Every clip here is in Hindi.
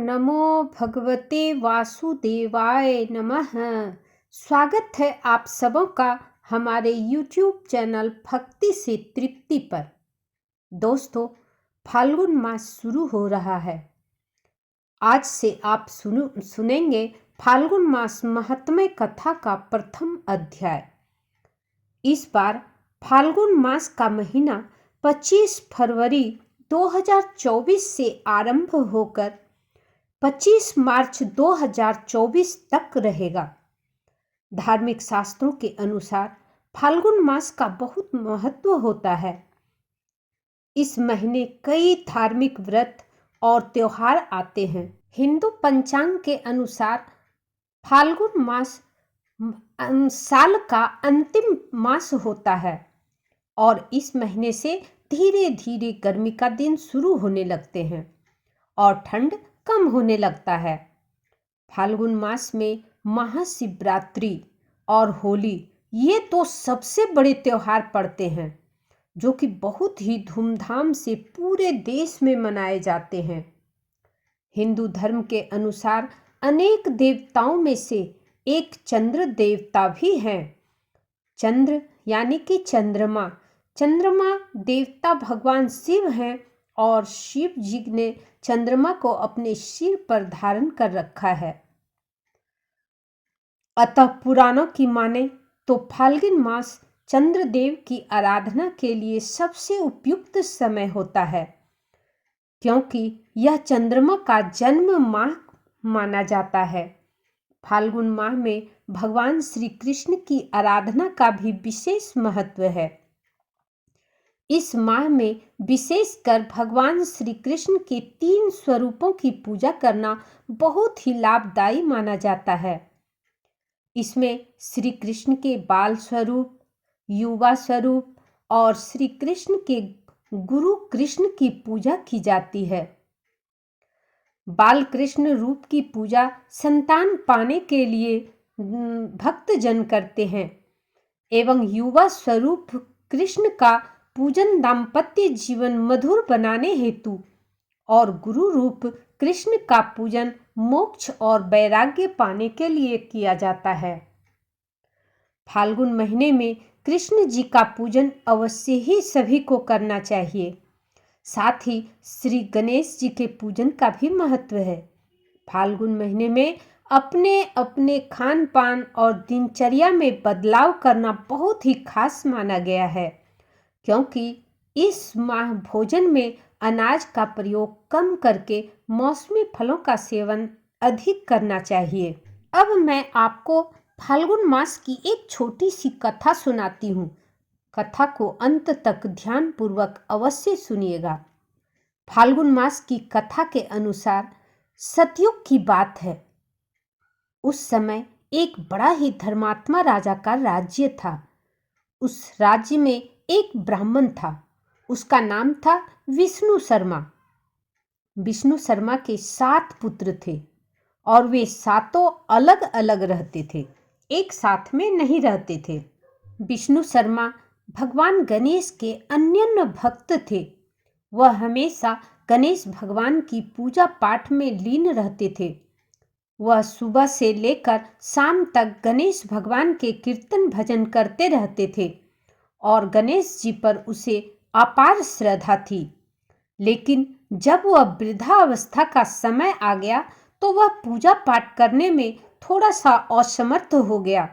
नमो भगवते वासुदेवाय नमः। स्वागत है आप सबों का हमारे YouTube चैनल भक्ति से तृप्ति पर। दोस्तों, फाल्गुन मास शुरू हो रहा है। आज से आप सुनेंगे फाल्गुन मास महात्म्य कथा का प्रथम अध्याय। इस बार फाल्गुन मास का महीना 25 फरवरी 2024 से आरंभ होकर 25 मार्च 2024 तक रहेगा। धार्मिक शास्त्रों के अनुसार फाल्गुन मास का बहुत महत्व होता है। इस महीने कई धार्मिक व्रत और त्योहार आते हैं। हिंदू पंचांग के अनुसार फाल्गुन मास साल का अंतिम मास होता है और इस महीने से धीरे धीरे गर्मी का दिन शुरू होने लगते हैं और ठंड कम होने लगता है। फाल्गुन मास में महाशिवरात्रि और होली ये दो सबसे बड़े त्योहार पड़ते हैं जो कि बहुत ही धूमधाम से पूरे देश में मनाए जाते हैं। हिंदू धर्म के अनुसार अनेक देवताओं में से एक चंद्र देवता भी हैं। चंद्र यानी कि चंद्रमा देवता भगवान शिव हैं और शिव जी ने चंद्रमा को अपने सिर पर धारण कर रखा है। अतः पुराणों की माने तो फाल्गुन मास चंद्रदेव की आराधना के लिए सबसे उपयुक्त समय होता है, क्योंकि यह चंद्रमा का जन्म माह माना जाता है। फाल्गुन माह में भगवान श्री कृष्ण की आराधना का भी विशेष महत्व है। इस माह में विशेषकर भगवान श्री कृष्ण के 3 स्वरूपों की पूजा करना बहुत ही लाभदायी माना जाता है। इसमें श्री कृष्ण के बाल स्वरूप, युवा स्वरूप और श्री कृष्ण के गुरु कृष्ण की पूजा की जाती है। बाल कृष्ण रूप की पूजा संतान पाने के लिए भक्तजन करते हैं एवं युवा स्वरूप कृष्ण का पूजन दाम्पत्य जीवन मधुर बनाने हेतु और गुरु रूप कृष्ण का पूजन मोक्ष और वैराग्य पाने के लिए किया जाता है। फाल्गुन महीने में कृष्ण जी का पूजन अवश्य ही सभी को करना चाहिए। साथ ही श्री गणेश जी के पूजन का भी महत्व है। फाल्गुन महीने में अपने अपने खान पान और दिनचर्या में बदलाव करना बहुत ही खास माना गया है, क्योंकि इस माह भोजन में अनाज का प्रयोग कम करके मौसमी फलों का सेवन अधिक करना चाहिए। अब मैं आपको फाल्गुन मास की एक छोटी सी कथा सुनाती हूँ। कथा को अंत तक ध्यान पूर्वक अवश्य सुनिएगा। फाल्गुन मास की कथा के अनुसार सतयुग की बात है। उस समय एक बड़ा ही धर्मात्मा राजा का राज्य था। उस राज्य में एक ब्राह्मण था। उसका नाम था विष्णु शर्मा। विष्णु शर्मा के 7 पुत्र थे और वे सातों अलग अलग रहते थे, एक साथ में नहीं रहते थे। विष्णु शर्मा भगवान गणेश के अनन्य भक्त थे। वह हमेशा गणेश भगवान की पूजा पाठ में लीन रहते थे। वह सुबह से लेकर शाम तक गणेश भगवान के कीर्तन भजन करते रहते थे और गणेश जी पर उसे अपार श्रद्धा थी। लेकिन जब वह वृद्धावस्था का समय आ गया तो वह पूजा पाठ करने में थोड़ा सा असमर्थ हो गया।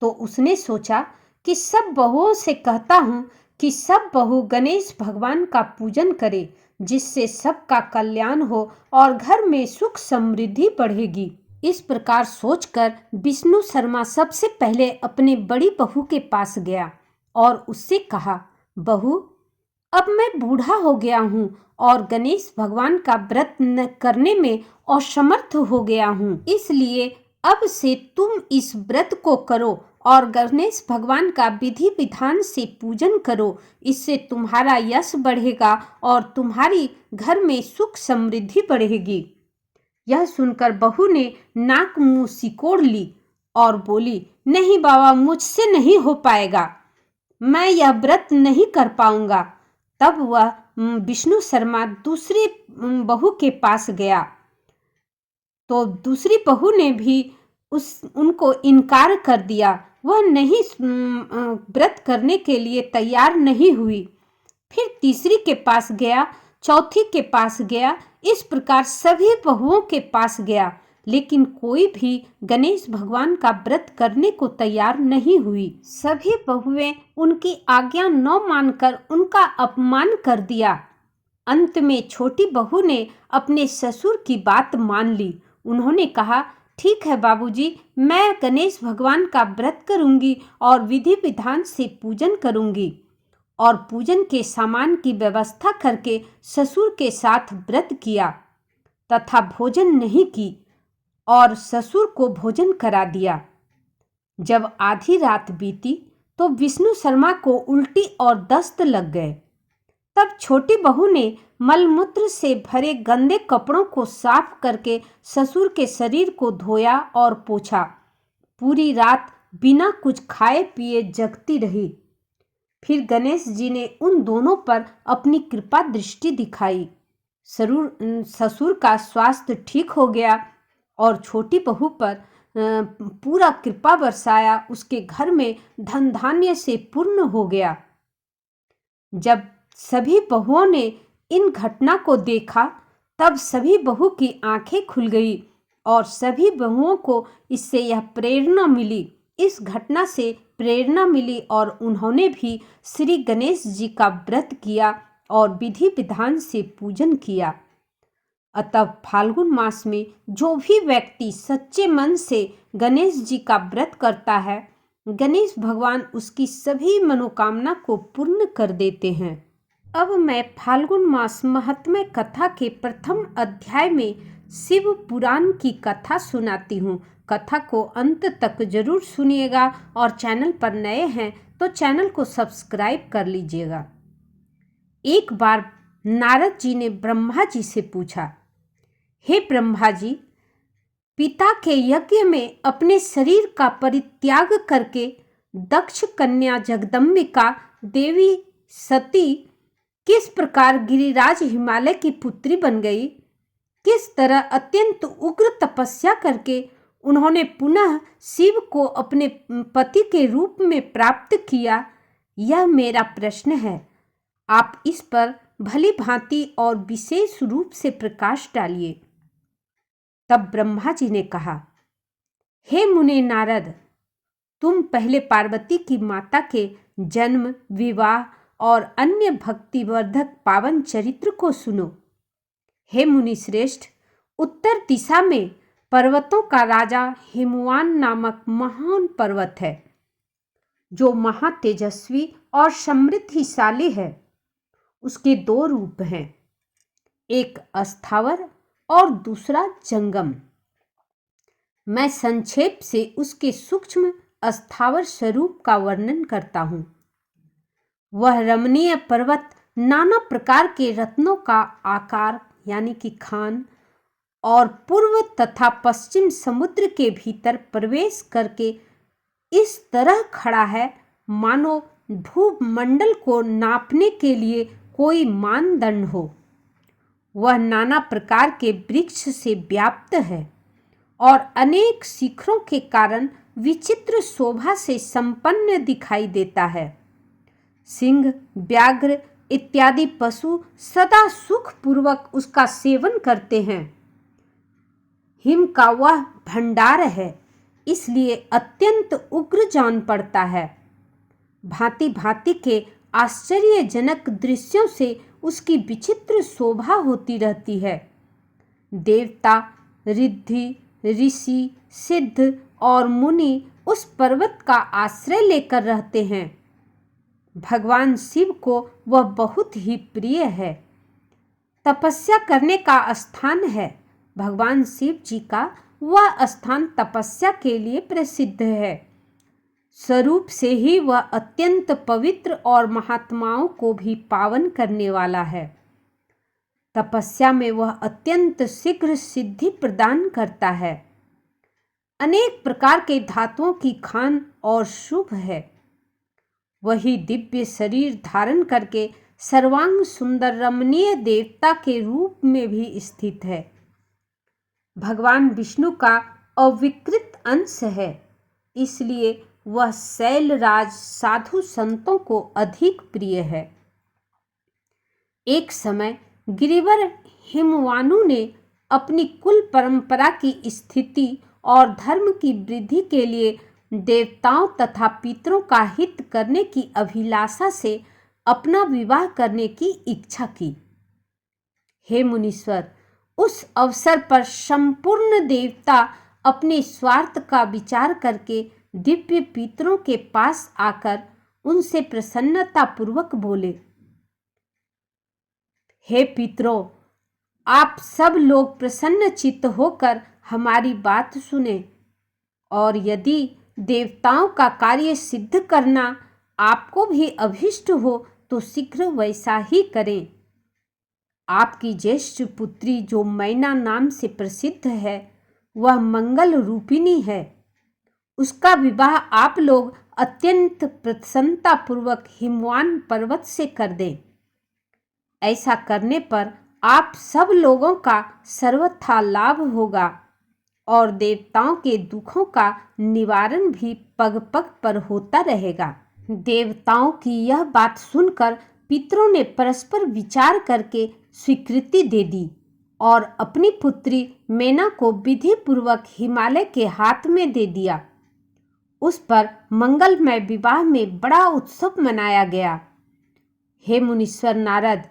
तो उसने सोचा कि सब बहुओं से कहता हूँ कि सब बहू गणेश भगवान का पूजन करे, जिससे सबका कल्याण हो और घर में सुख समृद्धि बढ़ेगी। इस प्रकार सोचकर विष्णु शर्मा सबसे पहले अपने बड़ी बहू के पास गया और उससे कहा, बहू, अब मैं बूढ़ा हो गया हूँ और गणेश भगवान का व्रत करने में असमर्थ हो गया हूँ, इसलिए अब से तुम इस व्रत को करो और गणेश भगवान का विधि विधान से पूजन करो। इससे तुम्हारा यश बढ़ेगा और तुम्हारी घर में सुख समृद्धि बढ़ेगी। यह सुनकर बहू ने नाक मुंह सिकोड़ ली और बोली, नहीं बाबा, मुझसे नहीं हो पाएगा, मैं यह व्रत नहीं कर पाऊंगा। तब वह विष्णु शर्मा दूसरी बहू के पास गया तो दूसरी बहू ने भी उनको इनकार कर दिया। वह नहीं व्रत करने के लिए तैयार नहीं हुई। फिर तीसरी के पास गया, चौथी के पास गया, इस प्रकार सभी बहुओं के पास गया, लेकिन कोई भी गणेश भगवान का व्रत करने को तैयार नहीं हुई। सभी बहुएं उनकी आज्ञा न मानकर उनका अपमान कर दिया। अंत में छोटी बहू ने अपने ससुर की बात मान ली। उन्होंने कहा, ठीक है बाबूजी, मैं गणेश भगवान का व्रत करूंगी और विधि विधान से पूजन करूंगी। और पूजन के सामान की व्यवस्था करके ससुर के साथ व्रत किया तथा भोजन नहीं की और ससुर को भोजन करा दिया। जब आधी रात बीती तो विष्णु शर्मा को उल्टी और दस्त लग गए। तब छोटी बहू ने मलमूत्र से भरे गंदे कपड़ों को साफ करके ससुर के शरीर को धोया और पोंछा। पूरी रात बिना कुछ खाए पिए जगती रही। फिर गणेश जी ने उन दोनों पर अपनी कृपा दृष्टि दिखाई। ससुर का स्वास्थ्य ठीक हो गया और छोटी बहू पर पूरा कृपा बरसाया। उसके घर में धन धान्य से पूर्ण हो गया। जब सभी बहुओं ने इन घटना को देखा तब सभी बहू की आंखें खुल गई और सभी बहुओं को इससे यह प्रेरणा मिली, इस घटना से प्रेरणा मिली और उन्होंने भी श्री गणेश जी का व्रत किया और विधि विधान से पूजन किया। अतः फाल्गुन मास में जो भी व्यक्ति सच्चे मन से गणेश जी का व्रत करता है, गणेश भगवान उसकी सभी मनोकामना को पूर्ण कर देते हैं। अब मैं फाल्गुन मास महात्म्य कथा के प्रथम अध्याय में शिव पुराण की कथा सुनाती हूँ। कथा को अंत तक जरूर सुनिएगा और चैनल पर नए हैं तो चैनल को सब्सक्राइब कर लीजिएगा। एक बार नारद जी ने ब्रह्मा जी से पूछा, हे ब्रह्मा जी, पिता के यज्ञ में अपने शरीर का परित्याग करके दक्ष कन्या जगदम्बिका देवी सती किस प्रकार गिरिराज हिमालय की पुत्री बन गई, किस तरह अत्यंत उग्र तपस्या करके उन्होंने पुनः शिव को अपने पति के रूप में प्राप्त किया, यह मेरा प्रश्न है। आप इस पर भली भांति और विशेष रूप से प्रकाश डालिए। तब ब्रह्मा जी ने कहा, हे मुने नारद, तुम पहले पार्वती की माता के जन्म, विवाह और अन्य भक्तिवर्धक पावन चरित्र को सुनो। हे मुनि श्रेष्ठ, उत्तर दिशा में पर्वतों का राजा हिमवान नामक महान पर्वत है, जो महातेजस्वी और समृद्धिशाली है। उसके दो रूप हैं, एक अस्थावर और दूसरा जंगम। मैं संक्षेप से उसके सूक्ष्म अस्थावर स्वरूप का वर्णन करता हूँ। वह रमणीय पर्वत नाना प्रकार के रत्नों का आकार यानी कि खान और पूर्व तथा पश्चिम समुद्र के भीतर प्रवेश करके इस तरह खड़ा है मानो भूमंडल को नापने के लिए कोई मानदंड हो। वह नाना प्रकार के वृक्ष से व्याप्त है और अनेक शिखरों के कारण विचित्र शोभा से संपन्न दिखाई देता है। सिंह, व्याघ्र इत्यादि पशु सदा सुख पूर्वक उसका सेवन करते हैं। हिम का वह भंडार है, इसलिए अत्यंत उग्र जान पड़ता है। भांति भांति के आश्चर्यजनक दृश्यों से उसकी विचित्र शोभा होती रहती है। देवता, रिद्धि, ऋषि, सिद्ध और मुनि उस पर्वत का आश्रय लेकर रहते हैं। भगवान शिव को वह बहुत ही प्रिय है। तपस्या करने का स्थान है। भगवान शिव जी का वह स्थान तपस्या के लिए प्रसिद्ध है। स्वरूप से ही वह अत्यंत पवित्र और महात्माओं को भी पावन करने वाला है। तपस्या में वह अत्यंत शीघ्र सिद्धि प्रदान करता है। अनेक प्रकार के धातुओं की खान और शुभ है। वही दिव्य शरीर धारण करके सर्वांग सुंदर रमणीय देवता के रूप में भी स्थित है। भगवान विष्णु का अविकृत अंश है, इसलिए वह शैलराज साधु संतों को अधिक प्रिय है। एक समय गिरिवर हिमवानु ने अपनी कुल परंपरा की स्थिति और धर्म की वृद्धि के लिए देवताओं तथा पितरों का हित करने की अभिलाषा से अपना विवाह करने की इच्छा की। हे मुनीश्वर, उस अवसर पर संपूर्ण देवता अपने स्वार्थ का विचार करके दिव्य पितरों के पास आकर उनसे प्रसन्नता पूर्वक बोले, हे पितरों, आप सब लोग प्रसन्न चित्त होकर हमारी बात सुने, और यदि देवताओं का कार्य सिद्ध करना आपको भी अभिष्ट हो तो शीघ्र वैसा ही करें। आपकी ज्येष्ठ पुत्री जो मैना नाम से प्रसिद्ध है, वह मंगल रूपिणी है। उसका विवाह आप लोग अत्यंत प्रसन्नता पूर्वक हिमवान पर्वत से कर दें। ऐसा करने पर आप सब लोगों का सर्वथा लाभ होगा और देवताओं के दुखों का निवारण भी पग पग पर होता रहेगा। देवताओं की यह बात सुनकर पितरों ने परस्पर विचार करके स्वीकृति दे दी और अपनी पुत्री मैना को विधि पूर्वक हिमालय के हाथ में दे दिया। उस पर मंगलमय विवाह में बड़ा उत्सव मनाया गया। हे मुनीश्वर नारद,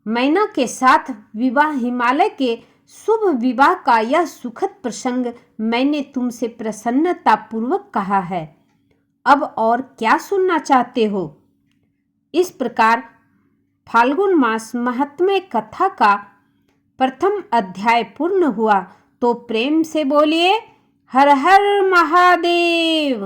मैना के साथ विवाह हिमालय के शुभ विवाह का यह सुखद प्रसंग मैंने तुमसे प्रसन्नता पूर्वक कहा है। अब और क्या सुनना चाहते हो? इस प्रकार फाल्गुन मास महात्म्य कथा का प्रथम अध्याय पूर्ण हुआ। तो प्रेम से बोलिए हर हर महादेव।